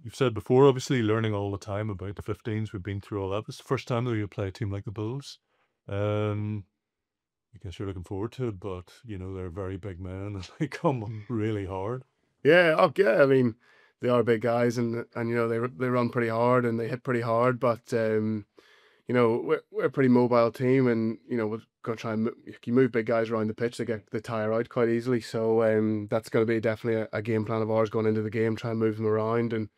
You've said before, obviously, learning all the time about the 15s. We've been through all that. It's the first time that you play a team like the Bulls. Um, I guess you're looking forward to it, but they're very big men and they come really hard. Yeah, oh yeah. I mean, they are big guys, and they run pretty hard and they hit pretty hard. But we're a pretty mobile team, and we're going to try and you move big guys around the pitch, they tire out quite easily. So that's going to be definitely a game plan of ours going into the game. Try and move them around, and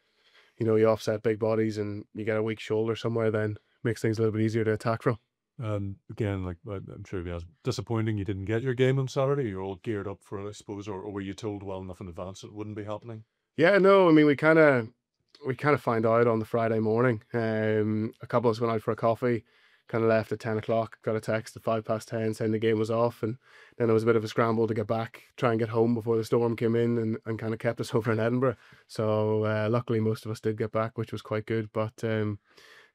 you offset big bodies, and you get a weak shoulder somewhere, then makes things a little bit easier to attack from. Again, like I'm sure it was disappointing you didn't get your game on Saturday. You're all geared up for it, I suppose, or were you told well enough in advance it wouldn't be happening? Yeah, no, I mean we kind of find out on the Friday morning. A couple of us went out for a coffee, kind of left at 10 o'clock. Got a text at 5 past 10 saying the game was off, and then it was a bit of a scramble to get back, try and get home before the storm came in, and kind of kept us over in Edinburgh. So luckily, most of us did get back, which was quite good. But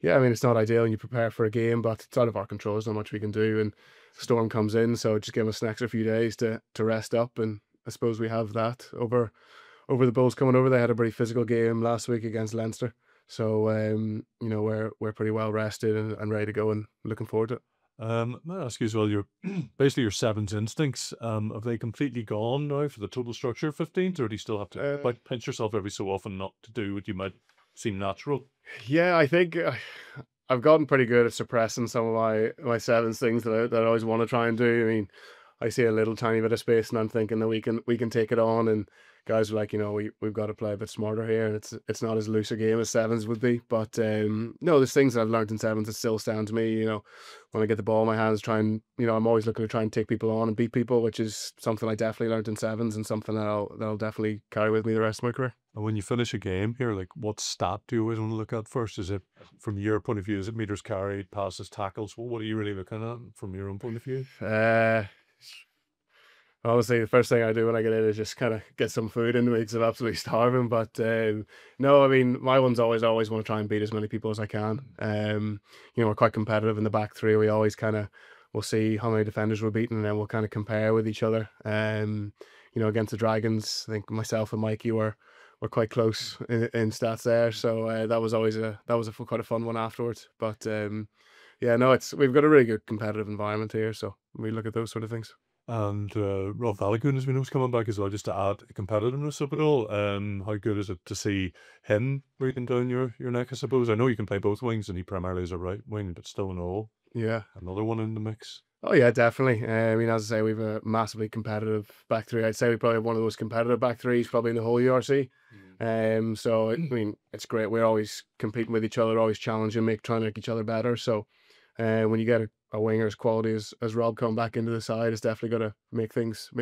yeah, I mean it's not ideal, and you prepare for a game, but it's out of our control. There's not much we can do, and the storm comes in, so just give us an extra few days to rest up, and I suppose we have that over the Bulls coming over. They had a pretty physical game last week against Leinster. So we're pretty well rested and ready to go and looking forward to it. May I ask you as well, your basically your sevens instincts, have they completely gone now for the total structure of 15s, or do you still have to Uh, like pinch yourself every so often not to do what you might seem natural? yeah, I think I've gotten pretty good at suppressing some of my sevens things that I always want to try and do. I mean, I see a little tiny bit of space, and I'm thinking that we can take it on. And guys are like, we've got to play a bit smarter here, and it's not as loose a game as sevens would be. But no, there's things that I've learned in sevens that still stand to me. When I get the ball in my hands, try and I'm always looking to try and take people on and beat people, which is something I definitely learned in sevens, and something that'll definitely carry with me the rest of my career. And when you finish a game here, like what stat do you always want to look at first? Is it from your point of view, is it meters carried, passes, tackles? Well, what are you really looking at from your own point of view? Uh, Honestly, the first thing I do when I get in is just kind of get some food into me because I'm absolutely starving. But no, I mean, my one's always want to try and beat as many people as I can. We're quite competitive in the back three. We always kind of we'll see how many defenders we're beating, and then we'll kind of compare with each other. Against the Dragons, I think myself and Mikey were quite close in stats there. So that was quite a fun one afterwards. But yeah, no, it's we've got a really good competitive environment here, so we look at those sort of things. And Rob Balogun has been always coming back as well, just to add competitiveness of it all. How good is it to see him breathing down your neck? I suppose I know you can play both wings, and he primarily is a right wing, but still in all, Yeah. another one in the mix. Oh yeah, definitely. I mean, as I say, we've a massively competitive back three. I'd say we probably have one of the most competitive back threes probably in the whole URC. I mean, it's great. We're always competing with each other, always challenging, trying to make each other better. So, when you get a winger as quality as Rob coming back into the side, it's definitely going to make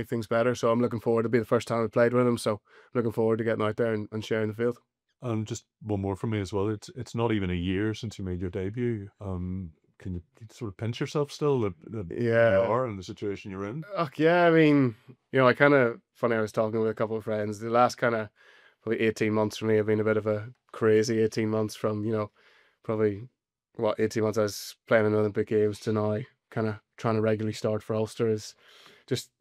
things better. So I'm looking forward to be the first time I played with him. So I'm looking forward to getting out there and sharing the field. And just one more from me as well. It's not even a year since you made your debut. Can you sort of pinch yourself still that you Yeah. are in the situation you're in? Yeah. I mean, I kind of funny. I was talking with a couple of friends. The last kind of probably 18 months for me have been a bit of a crazy 18 months from, probably 18 months I was playing in Olympic Games to now kind of trying to regularly start for Ulster is just,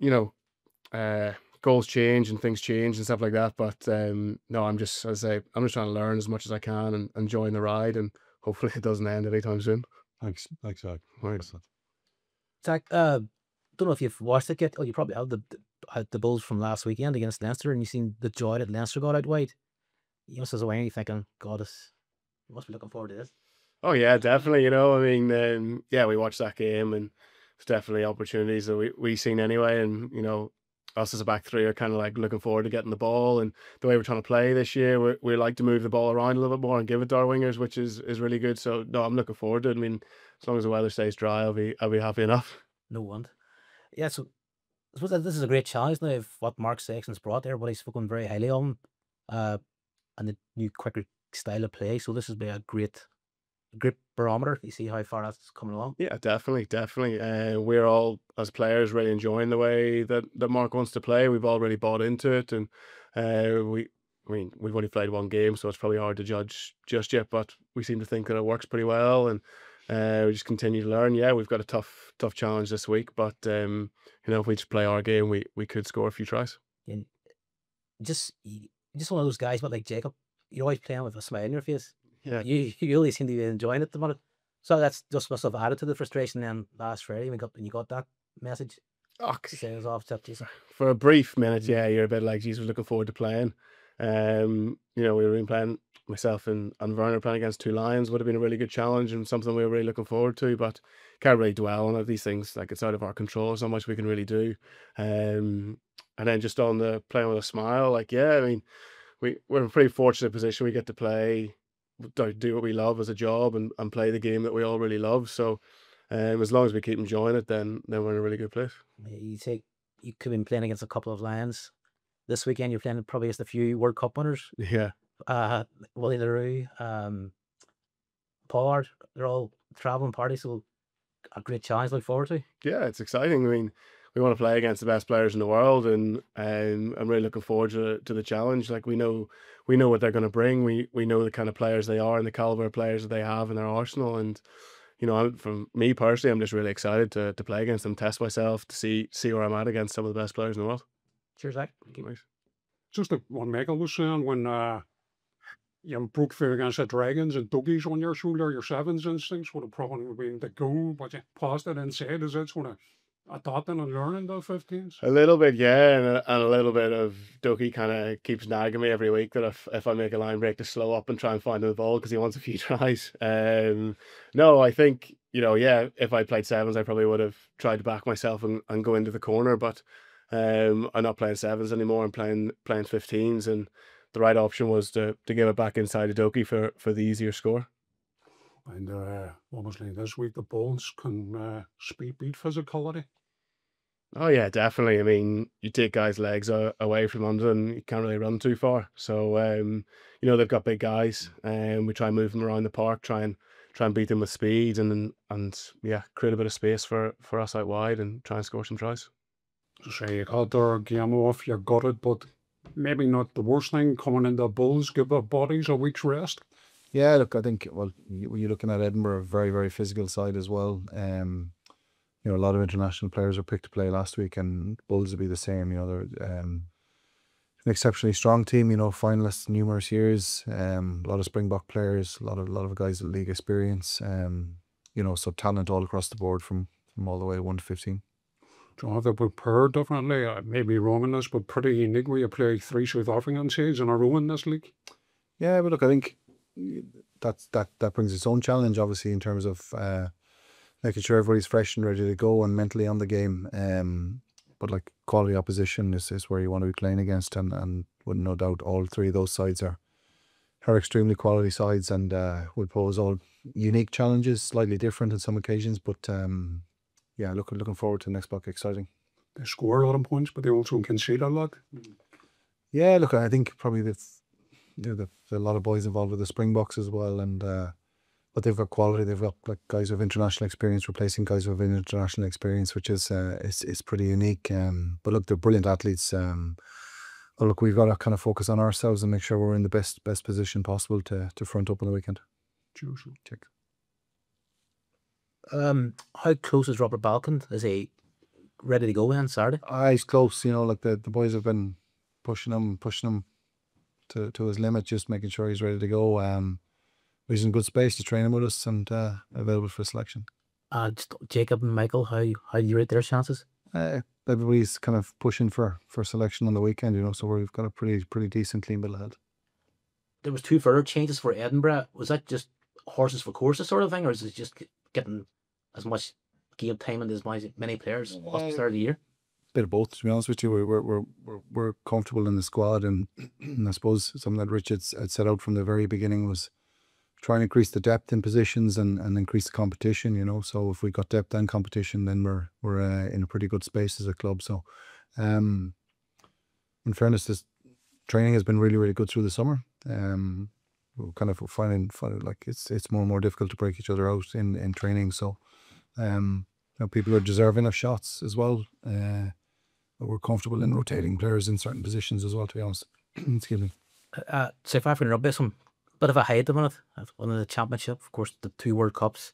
goals change and things change and stuff like that. But no, as I say, I'm just trying to learn as much as I can and enjoying the ride, and hopefully it doesn't end anytime soon. Thanks, Zach. Right. That's it. Zach, don't know if you've watched it yet. Oh, you probably have the Bulls from last weekend against Leinster, and you seen the joy that Leinster got out wide. You must as a winger, you thinking, God, you must be looking forward to this. Oh yeah, definitely. I mean, yeah, we watched that game, and it's definitely opportunities that we seen anyway. And us as a back three are kind of like looking forward to getting the ball, and the way we're trying to play this year, we like to move the ball around a little bit more and give it to our wingers, which is really good. So no, I'm looking forward to it. I mean, as long as the weather stays dry, I'll be happy enough. No wonder. Yeah, so I suppose that this is a great challenge now of what Mark Sexton's brought. Everybody's spoken very highly of him, uh, and the new quicker style of play. So this has been a great barometer. You see how far that's coming along. Yeah, definitely, definitely. We're all as players really enjoying the way that Mark wants to play. We've all really bought into it, and I mean, we've only played one game, so it's probably hard to judge just yet. But we seem to think that it works pretty well, and we just continue to learn. Yeah, we've got a tough challenge this week, but if we just play our game, we could score a few tries. And just one of those guys, but like Jacob. you're always playing with a smile on your face. Yeah. You really seem to be enjoying it at the minute. So that's just must have added to the frustration then last Friday when you got that message. Oh, Sales off tip, Jason. for a brief minute, yeah, you're a bit like, geez, we're looking forward to playing. We were playing, myself and Werner playing against two Lions would have been a really good challenge and something we were really looking forward to, but can't really dwell on it. These things, like, it's out of our control. There's not much we can really do. And then just on the playing with a smile, like, yeah, I mean, we're in a pretty fortunate position. We get to play, do what we love as a job and play the game that we all really love. So as long as we keep enjoying it, then we're in a really good place. You could have been playing against a couple of Lions this weekend. You're playing probably against a few World Cup winners. Yeah. Willie LaRue, Pollard, they're all traveling parties, so a great challenge to look forward to. Yeah, it's exciting. I mean, we want to play against the best players in the world, and I'm really looking forward to the challenge. Like, we know what they're going to bring. We know the kind of players they are and the caliber of players that they have in their arsenal. And from me personally, I'm just really excited to play against them, test myself, to see where I'm at against some of the best players in the world. Cheers, Zach. Nice. Just like what Michael was saying, when you broke through against the Dragons and Ducky's on your shoulder, your sevens instincts would have probably been to go, but you passed it inside. Is it sort of adapting and learning the 15s? A little bit, yeah, and a little bit of Ducky kind of keeps nagging me every week that if I make a line break, to slow up and try and find the ball because he wants a few tries. No, I think, yeah, if I played sevens, I probably would have tried to back myself and go into the corner, but I'm not playing sevens anymore. I'm playing 15s, and the right option was to give it back inside to Ducky for the easier score. And obviously this week the Bulls can beat physicality. Oh yeah, definitely. I mean, you take guys' legs away from under them, you can't really run too far. So they've got big guys, and we try and move them around the park, try and beat them with speed, and yeah, create a bit of space for us out wide and try and score some tries. So say you got their game off, you got it, but maybe not the worst thing coming into the Bulls, give their bodies a week's rest. Yeah, look, I think, well, you're looking at Edinburgh, a very, very physical side as well. A lot of international players are picked to play last week, and Bulls will be the same. They're an exceptionally strong team. Finalists numerous years. A lot of Springbok players, a lot of guys with league experience. So talent all across the board from all the way 1 to 15. So have they prepared differently? I may be wrong in this, but pretty unique where you play 3 South African sides in a row in this league. Yeah, but look, I think that brings its own challenge, obviously, in terms of making sure everybody's fresh and ready to go and mentally on the game. But like, quality opposition is where you want to be playing against, and with no doubt all three of those sides are extremely quality sides, and will pose all unique challenges, slightly different on some occasions, but yeah, looking forward to the next block. Exciting. They score a lot of points, but they also concede a lot. Yeah, look, I think probably there's a lot of boys involved with the Springboks as well, and but they've got quality. They've got like guys with international experience replacing guys with international experience, which is pretty unique. But look, they're brilliant athletes. Look, we've got to kind of focus on ourselves and make sure we're in the best position possible to front up on the weekend. Check. How close is Robert Balkan? Is he ready to go on Saturday? He's close. Like the boys have been pushing him to his limit, just making sure he's ready to go. He's in good space to train with us and available for selection. Just Jacob and Michael, how do you rate their chances? Everybody's kind of pushing for selection on the weekend, so we've got a pretty decent clean bill ahead. There was 2 further changes for Edinburgh. Was that just horses for courses sort of thing, or is it just getting as much game time and as many players at the start of the year? Bit of both, to be honest with you. We're comfortable in the squad, and I suppose something that Richards had set out from the very beginning was try and increase the depth in positions and increase the competition. So if we got depth and competition, then we're in a pretty good space as a club. So in fairness, this training has been really, really good through the summer. We're kind of finding like it's more and more difficult to break each other out in training. So people are deserving of shots as well. But we're comfortable in rotating players in certain positions as well, to be honest. Excuse me. South African rugby, some bit of a high at the minute. One of the championship, of course, the 2 World Cups,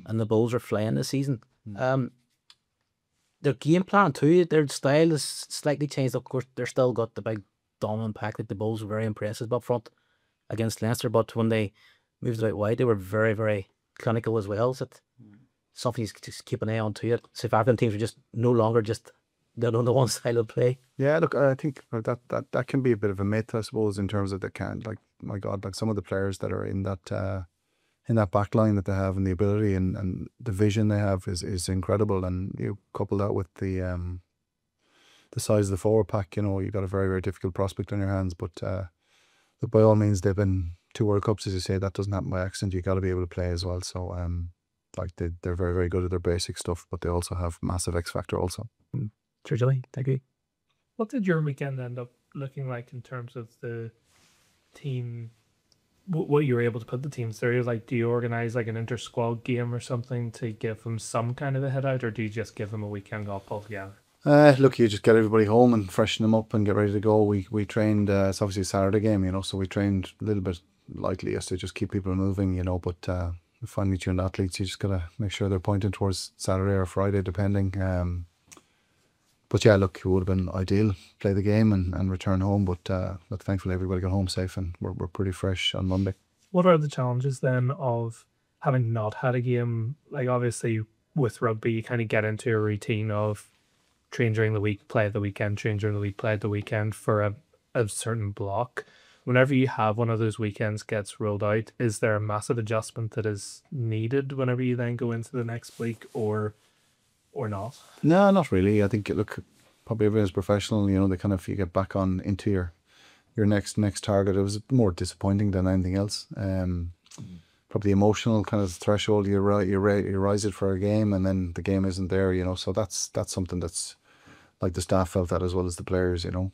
and the Bulls are flying this season. Their game plan too, their style is slightly changed. Of course, they're still got the big dominant pack that the Bulls are very impressive up front. against Leinster, but when they moved it out wide, they were very, very clinical as well. So something you just keep an eye on to it. South African teams are just no longer just they're on the one style of play. Yeah, look, I think that can be a bit of a myth, I suppose, in terms of they can't, like, my God, like some of the players that are in that back line that they have, and the ability and the vision they have is incredible. And you couple that with the size of the forward pack, you know, you've got a very, very difficult prospect on your hands. But look, by all means, they've been 2 World Cups, as you say. That doesn't happen by accident. You got to be able to play as well. So like they're very, very good at their basic stuff, but they also have massive X factor also. Sure, Julie, thank you. What did your weekend end up looking like in terms of the team? What you were able to put the teams through? Like, do you organise like an inter-squad game or something to give them some kind of a head out, or do you just give them a weekend off altogether? Look, you just get everybody home and freshen them up and get ready to go. We trained, it's obviously a Saturday game, you know, so we trained a little bit lightly just to just keep people moving, you know, but finally tuned athletes, you just got to make sure they're pointing towards Saturday or Friday, depending. But yeah, look, it would have been ideal, play the game and return home. But look, thankfully everybody got home safe and we're pretty fresh on Monday. What are the challenges then of having not had a game? Like, obviously with rugby, you kind of get into a routine of train during the week, play at the weekend, train during the week, play at the weekend for a certain block. Whenever you have one of those weekends gets rolled out, is there a massive adjustment that is needed whenever you then go into the next week, or not? No, not really. I think, look, probably everyone's professional, you know, they kind of, you get back on into your next target. It was more disappointing than anything else. Probably emotional kind of threshold. You rise it for a game and then the game isn't there, you know, so that's something that's, like, the staff felt that as well as the players, you know.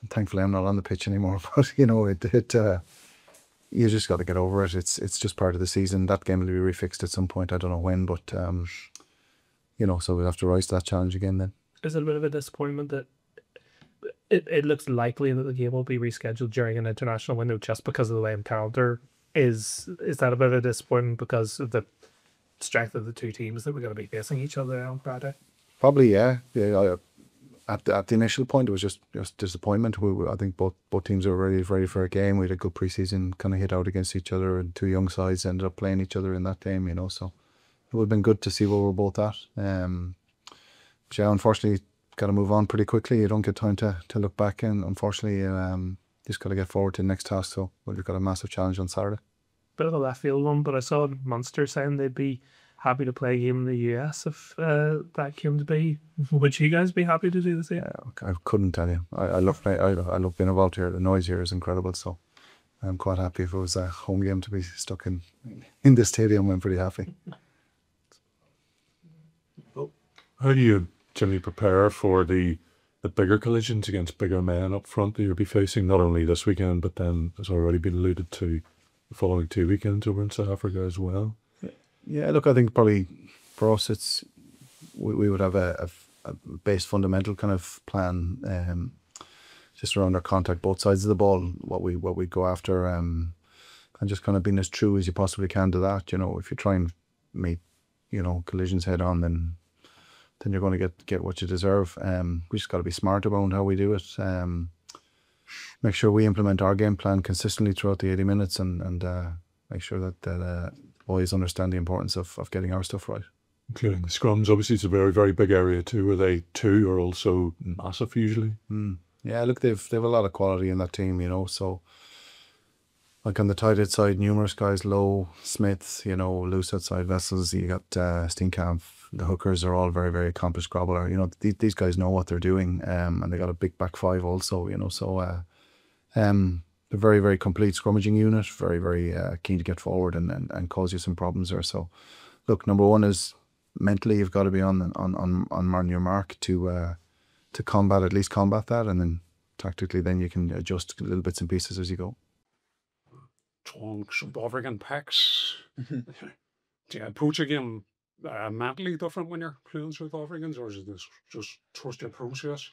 Thankfully I'm not on the pitch anymore, but you know, you just got to get over it. It's just part of the season. That game will be refixed at some point. I don't know when, but you know, so we'll have to rise to that challenge again then. Is it a bit of a disappointment that it looks likely that the game will be rescheduled during an international window just because of the way the calendar is? Is that a bit of a disappointment because of the strength of the two teams that we're going to be facing each other on Friday? Probably, yeah. At the initial point, it was just disappointment. I think both teams were ready for a game. We had a good preseason, kind of hit out against each other, and 2 young sides ended up playing each other in that game, you know, so it would have been good to see where we're both at. But yeah, unfortunately, got to move on pretty quickly. You don't get time to look back, and unfortunately, just got to get forward to the next task. So we've got a massive challenge on Saturday. Bit of a left field one, but I saw Munster saying they'd be happy to play a game in the US if that came to be. Would you guys be happy to do the same? Yeah, I couldn't tell you. I love being involved here. The noise here is incredible, so I'm quite happy. If it was a home game to be stuck in the stadium, I'm pretty happy. How do you generally prepare for the bigger collisions against bigger men up front that you'll be facing, not only this weekend, but then, as already been alluded to, the following 2 weekends over in South Africa as well? Yeah, look, I think probably for us, we would have a base fundamental kind of plan, just around our contact both sides of the ball, what we go after, and just kind of being as true as you possibly can to that. You know, if you try and meet, you know, collisions head on, then you're going to get what you deserve. We just got to be smart about how we do it. Make sure we implement our game plan consistently throughout the 80 minutes, and make sure that boys understand the importance of getting our stuff right. Including the scrums, obviously it's a very, very big area too. Are they two or also massive usually? Yeah, look, they've a lot of quality in that team, you know, so like on the tight head side, numerous guys, Lowe, Smith, you know, loose outside Vessels, you got Steenkamp. The hookers are all very, very accomplished grobbler. You know, these guys know what they're doing, and they got a big back five also, you know, so they're very, very complete scrummaging unit, very, very keen to get forward and cause you some problems there. So look, number one is mentally you've got to be on your mark to at least combat that, and then tactically then you can adjust little bits and pieces as you go. South African packs. Do you approach a game mentally different when you're playing South Africans, or is it just trust your process?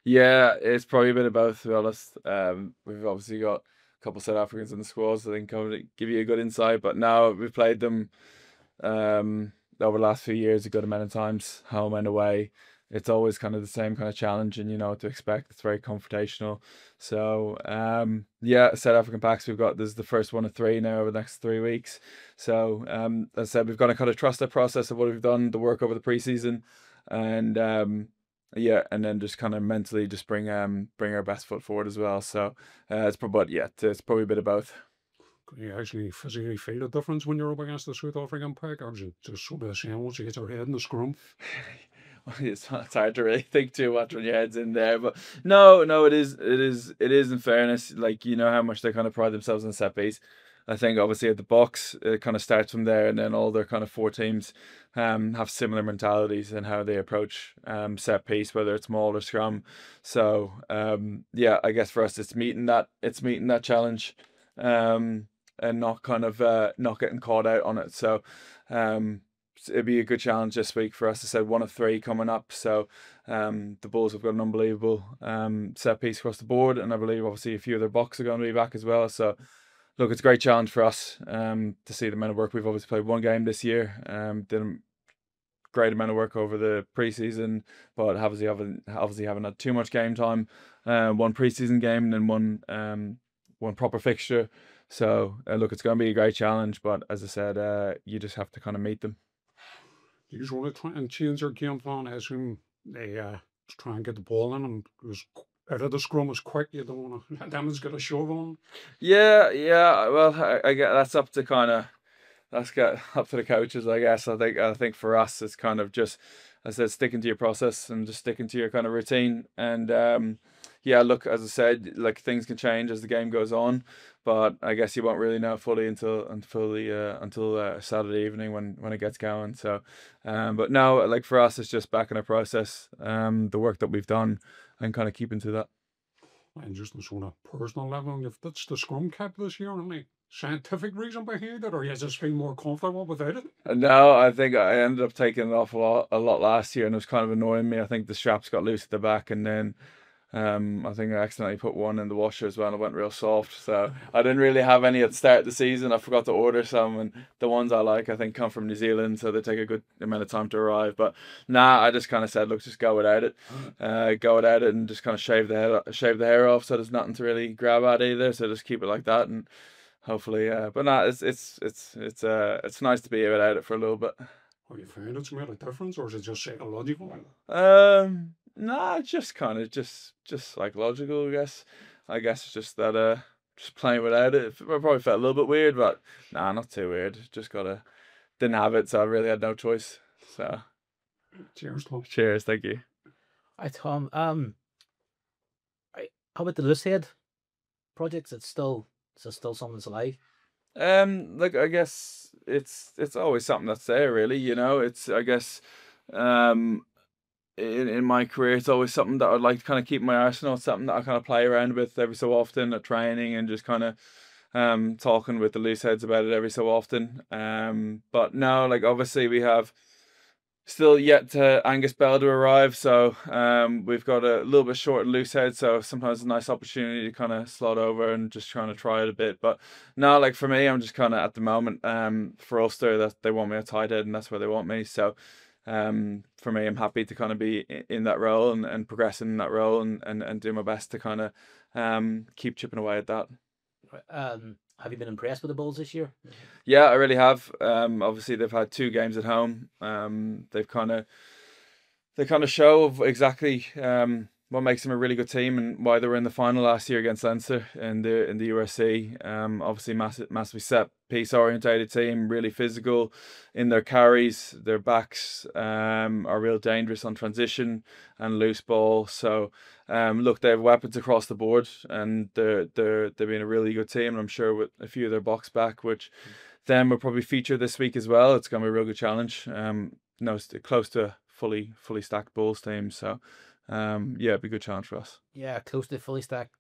Yeah, it's probably a bit of both, to be honest. We've obviously got a couple of South Africans in the squad, so they can come and give you a good insight. But now we've played them over the last few years a good amount of times, home and away. it's always kind of the same kind of challenge, and you know what to expect. It's very confrontational. So yeah, South African packs this is the first one of 3 now over the next 3 weeks. So as I said, we've got to kind of trust the process of what we've done, the work over the preseason, and yeah, and then just kind of mentally just bring our best foot forward as well. So it's probably a bit of both. Can you actually physically feel the difference when you're up against the South African pack, or is it just sort of the same once you get your head in the scrum? It's hard to really think too much when your head's in there, but no, it is in fairness, like, you know how much they kind of pride themselves on set piece. I think obviously at the box it kind of starts from there, and then all their kind of 4 teams have similar mentalities in how they approach set piece, whether it's maul or scrum. So yeah, I guess for us it's meeting that challenge, and not kind of not getting caught out on it. So it'd be a good challenge this week for us. I said 1 of 3 coming up. So the Bulls have got an unbelievable set piece across the board, and I believe obviously a few of their box are going to be back as well. So look, it's a great challenge for us to see the amount of work. We've obviously played 1 game this year, did a great amount of work over the preseason, but obviously haven't had too much game time. 1 preseason game and then one proper fixture. So look, it's going to be a great challenge, but as I said, you just have to kind of meet them. Do you just want to try and change their game plan? I assume they just try and get the ball in and just out of the scrum as quick. You don't want to let them get a shove on. Yeah. Well, I get that's up to the coaches, I guess. I think for us, it's kind of just, as I said, sticking to your process and just sticking to your kind of routine. And yeah, look, as I said, like, things can change as the game goes on, but I guess you won't really know fully until Saturday evening when it gets going. So, but no, like, for us, it's just backing our process, the work that we've done, and kind of keeping to that. And just on sort of personal level, you've ditched the scrum cap this year. Any scientific reason behind it, or you just feel more comfortable without it? No, I think I ended up taking it off a lot last year, and it was kind of annoying me. I think the straps got loose at the back, and then I think I accidentally put one in the washer as well, and it went real soft. So I didn't really have any at the start of the season. I forgot to order some, and the ones I like, I think, come from New Zealand, so they take a good amount of time to arrive. But nah, I just kind of said, look, just go without it, and just kind of shave the hair off, so there's nothing to really grab at either. So just keep it like that, and hopefully, but nah, it's nice to be without it for a little bit. Have you found it's made a difference, or is it just psychological? Nah, just kind of just psychological, I guess. I guess it's just that just playing without it, I probably felt a little bit weird, but nah, not too weird. Just didn't have it, so I really had no choice. So Cheers, Tom. Cheers, thank you. Hi, Tom. How about the loose head projects? It's still something that's alive. Like, I guess it's always something that's there, really. You know, it's, I guess, in my career, it's always something that I'd like to kind of keep in my arsenal. It's something that I kind of play around with every so often at training, and just kind of talking with the loose heads about it every so often. But no, like, obviously we have still yet to Angus Bell to arrive, so we've got a little bit short and loose head, so sometimes it's a nice opportunity to kind of slot over and just trying to try it a bit. But no, like, for me, I'm just kind of at the moment for Ulster, that they want me a tight head, and that's where they want me. So for me, I'm happy to kind of be in that role and progressing in that role, and do my best to kind of keep chipping away at that. Have you been impressed with the Bulls this year? Yeah, I really have. Obviously, they've had 2 games at home. They kind of show of exactly what makes them a really good team, and why they were in the final last year against Leinster in the URC. Obviously, massively set piece orientated team, really physical in their carries. Their backs are real dangerous on transition and loose ball. So look, they have weapons across the board, and they've been a really good team. And I'm sure with a few of their box back, which then will probably feature this week as well, it's going to be a real good challenge. It's close to a fully stacked Bulls team. So yeah, it'd be a good challenge for us. Yeah, close to fully stacked.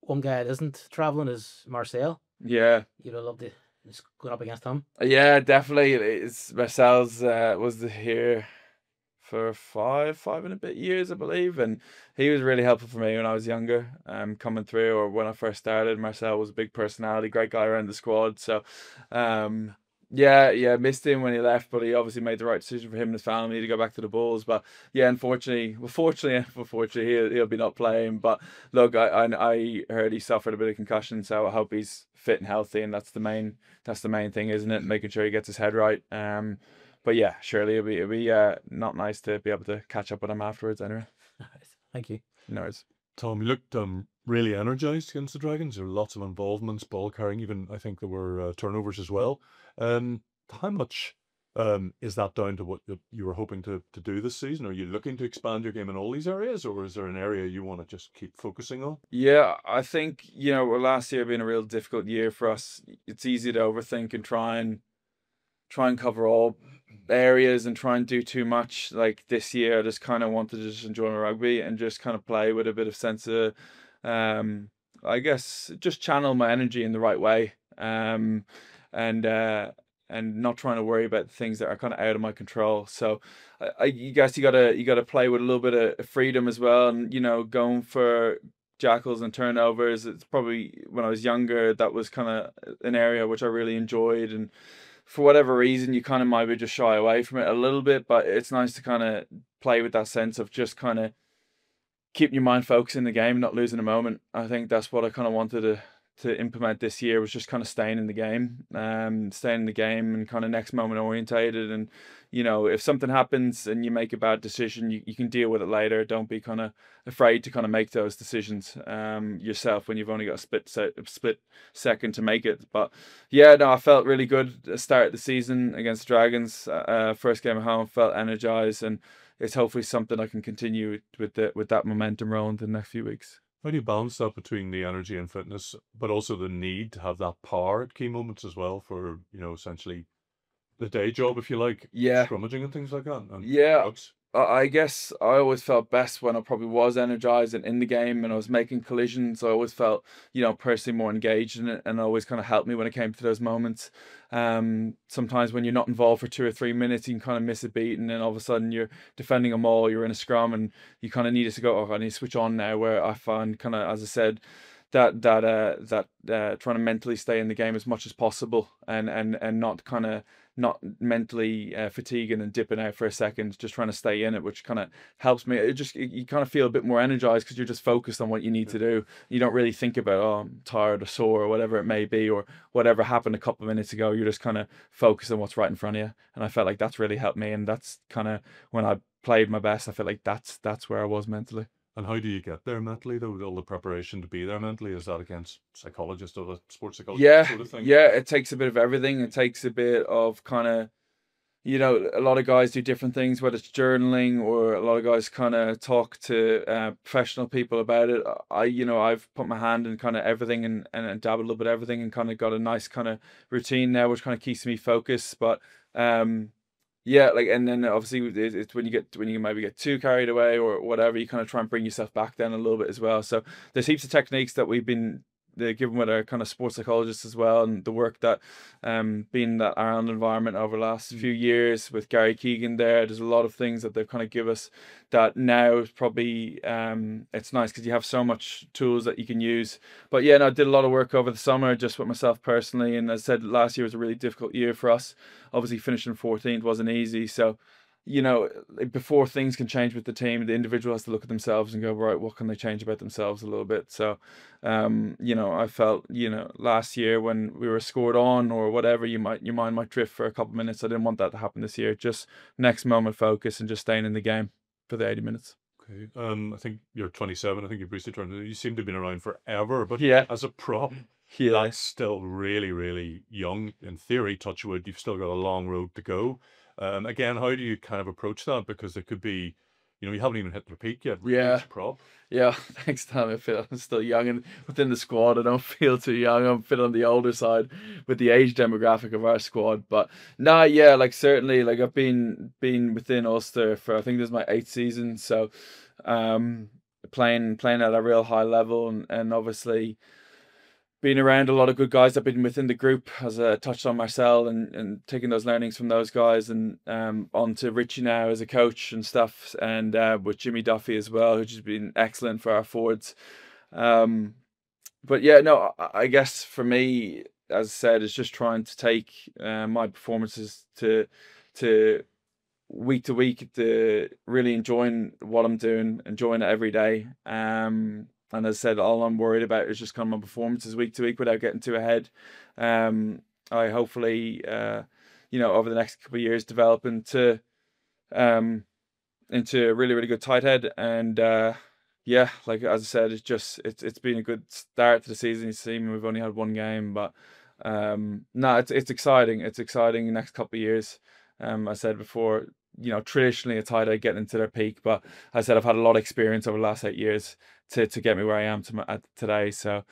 One guy that isn't travelling is Marcel. Yeah. You'd love to just going up against him. Yeah, definitely. It's Marcel's was here for five and a bit years, I believe, and he was really helpful for me when I was younger, coming through, or when I first started. Marcel was a big personality, great guy around the squad. So Yeah, missed him when he left, but he obviously made the right decision for him and his family to go back to the Bulls. But yeah, unfortunately, he'll be not playing. But look, I heard he suffered a bit of concussion, so I hope he's fit and healthy, and that's the main thing, isn't it? Making sure he gets his head right. But yeah, surely it'll be not nice to be able to catch up with him afterwards. Anyway, Thank you. no worries. Tom, you looked really energised against the Dragons. There were lots of involvements, ball carrying, even I think there were turnovers as well. How much is that down to what you were hoping to do this season? Are you looking to expand your game in all these areas, or is there an area you want to just keep focusing on? Yeah, I think, last year being a real difficult year for us, it's easy to overthink and try and cover all areas and try and do too much. Like this year, I just kind of wanted to just enjoy my rugby and just kind of play with a bit of sense of, I guess, just channel my energy in the right way. And not trying to worry about things that are kind of out of my control. So I guess you gotta play with a little bit of freedom as well, and going for jackals and turnovers. It's probably when I was younger that was kind of an area which I really enjoyed, and for whatever reason you kind of might just shy away from it a little bit. But it's nice to kind of play with that sense of just kind of keeping your mind focused in the game, not losing a moment. I think that's what I kind of wanted to implement this year, was just kind of staying in the game and kind of next moment orientated. And if something happens and you make a bad decision, you can deal with it later. Don't be kind of afraid to kind of make those decisions yourself when you've only got a split second to make it. But yeah, no, I felt really good at the start of the season against the Dragons. First game at home, felt energized, and it's hopefully something I can continue with that momentum rolling the next few weeks. How do you balance that between the energy and fitness, but also the need to have that power at key moments as well for, essentially the day job, if you like, Yeah. scrummaging and things like that? And Yeah. rucks? I guess I always felt best when I probably was energized and in the game and I was making collisions. I always felt, personally more engaged in it, and it always kind of helped me when it came to those moments. Sometimes when you're not involved for 2 or 3 minutes, you can kind of miss a beat, and then all of a sudden you're defending a maul, you're in a scrum, and you kind of needed to go, oh, I need to switch on now. Where I find kind of, as I said, that trying to mentally stay in the game as much as possible, and not mentally fatiguing and dipping out for a second, just trying to stay in it, which kind of helps me. You kind of feel a bit more energized because you're just focused on what you need to do. You don't really think about, oh, I'm tired or sore or whatever it may be, or whatever happened a couple of minutes ago. You're just kind of focused on what's right in front of you, and I felt like that's really helped me, and that's kind of when I played my best. I feel like that's where I was mentally. And how do you get there mentally, though? All the preparation to be there mentally, is that against psychologists or the sports psychologist sort of thing? Yeah, it takes a bit of everything. It takes a bit of kind of, a lot of guys do different things, whether it's journaling, or a lot of guys kind of talk to professional people about it. I've put my hand in kind of everything and dabbled a little bit of everything, and kind of got a nice kind of routine now, which kind of keeps me focused. But yeah, and then obviously it's when you maybe get too carried away or whatever, you kind of try and bring yourself back down a little bit as well. So there's heaps of techniques that we've been given with our kind of sports psychologists as well, and the work that being that Ireland environment over the last few years with Gary Keegan there's a lot of things that they've kind of give us that now is probably it's nice because you have so much tools that you can use. But yeah, I did a lot of work over the summer just with myself personally, and as I said, last year was a really difficult year for us. Obviously finishing 14th wasn't easy, so before things can change with the team, the individual has to look at themselves and go, right, what can they change about themselves a little bit? So, I felt, last year when we were scored on or whatever, your mind might drift for a couple of minutes. I didn't want that to happen this year. Just next moment focus and just staying in the game for the 80 minutes. Okay. I think you're 27. I think you've recently turned. You seem to have been around forever, but Yeah. as a prop, Yeah. that's still really, really young. In theory, touch wood, you've still got a long road to go. Again, how do you kind of approach that? Because there could be, you haven't even hit the peak yet. Yeah. Each prop. Yeah, thanks, Tom. I feel I'm still young, and within the squad, I don't feel too young. I'm fit on the older side with the age demographic of our squad. But yeah, certainly, I've been within Ulster for, I think this is my 8th season. So, playing at a real high level, and obviously being around a lot of good guys. I've been within the group, as I touched on Marcel, and taking those learnings from those guys, and on to Richie now as a coach and stuff, and with Jimmy Duffy as well, which has been excellent for our forwards. But yeah, no, I guess for me, as I said, is just trying to take my performances to week to week, to really enjoying what I'm doing, enjoying it every day. And as I said, all I'm worried about is just kind of my performances week to week without getting too ahead. I hopefully, over the next couple of years, develop into a really, really good tight head. And yeah, like as I said, it's been a good start to the season. You see, we've only had one game, but no, it's exciting. It's exciting the next couple of years. I said before, traditionally a tight end getting into their peak, but I said I've had a lot of experience over the last 8 years to get me where I am today. So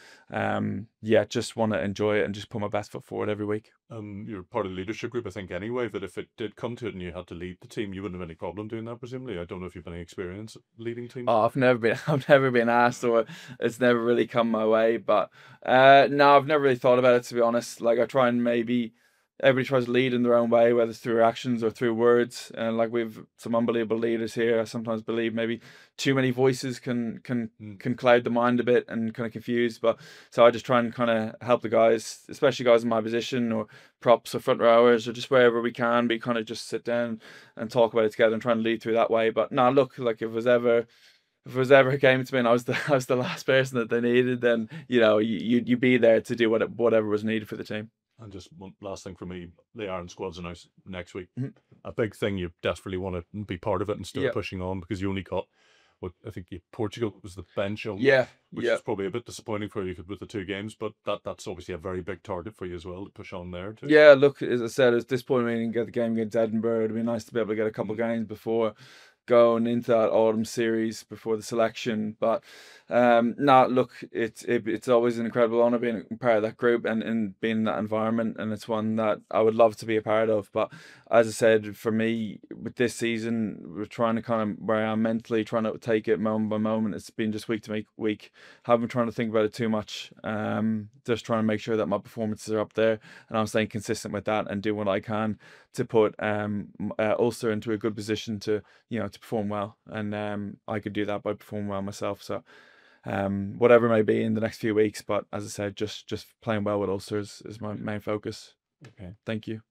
yeah, just want to enjoy it and just put my best foot forward every week. You're part of the leadership group, I think, anyway, that if it did come to it and you had to lead the team, you wouldn't have any problem doing that, presumably. I don't know if you've any experience leading teams. Oh, I've never been asked, or it's never really come my way. But no, I've never really thought about it, to be honest. Like, I try and maybe everybody tries to lead in their own way, whether it's through actions or through words. And like, we've some unbelievable leaders here. I sometimes believe maybe too many voices can cloud the mind a bit and kind of confuse. But so I just try and kind of help the guys, especially guys in my position, or props or front rowers, or just wherever we can be, kind of just sit down and talk about it together and try and lead through that way. But no, look, like if it was ever a game to me and I was the last person that they needed, then you'd be there to do whatever was needed for the team. And just one last thing for me, the Ireland squad's announced next week. Mhm. A big thing, you desperately want to be part of it and start Yeah. pushing on, because you only got what I think Portugal was the bench on, Yeah, which is probably a bit disappointing for you with the 2 games, but that's obviously a very big target for you as well to push on there too. Yeah, look, as I said, it's disappointing we didn't get the game against Edinburgh. It'd be nice to be able to get a couple of games before going into that autumn series before the selection. But no, look, it's always an incredible honour being part of that group and being in that environment, and it's one that I would love to be a part of. But as I said, for me, with this season, we're trying to kind of, where I am mentally, trying to take it moment by moment. It's been just week to week. Haven't been trying to think about it too much. Just trying to make sure that my performances are up there, and I'm staying consistent with that and doing what I can to put Ulster into a good position to perform well. And I could do that by performing well myself. So whatever it may be in the next few weeks, but as I said, just playing well with Ulster is my main focus. Okay. Thank you.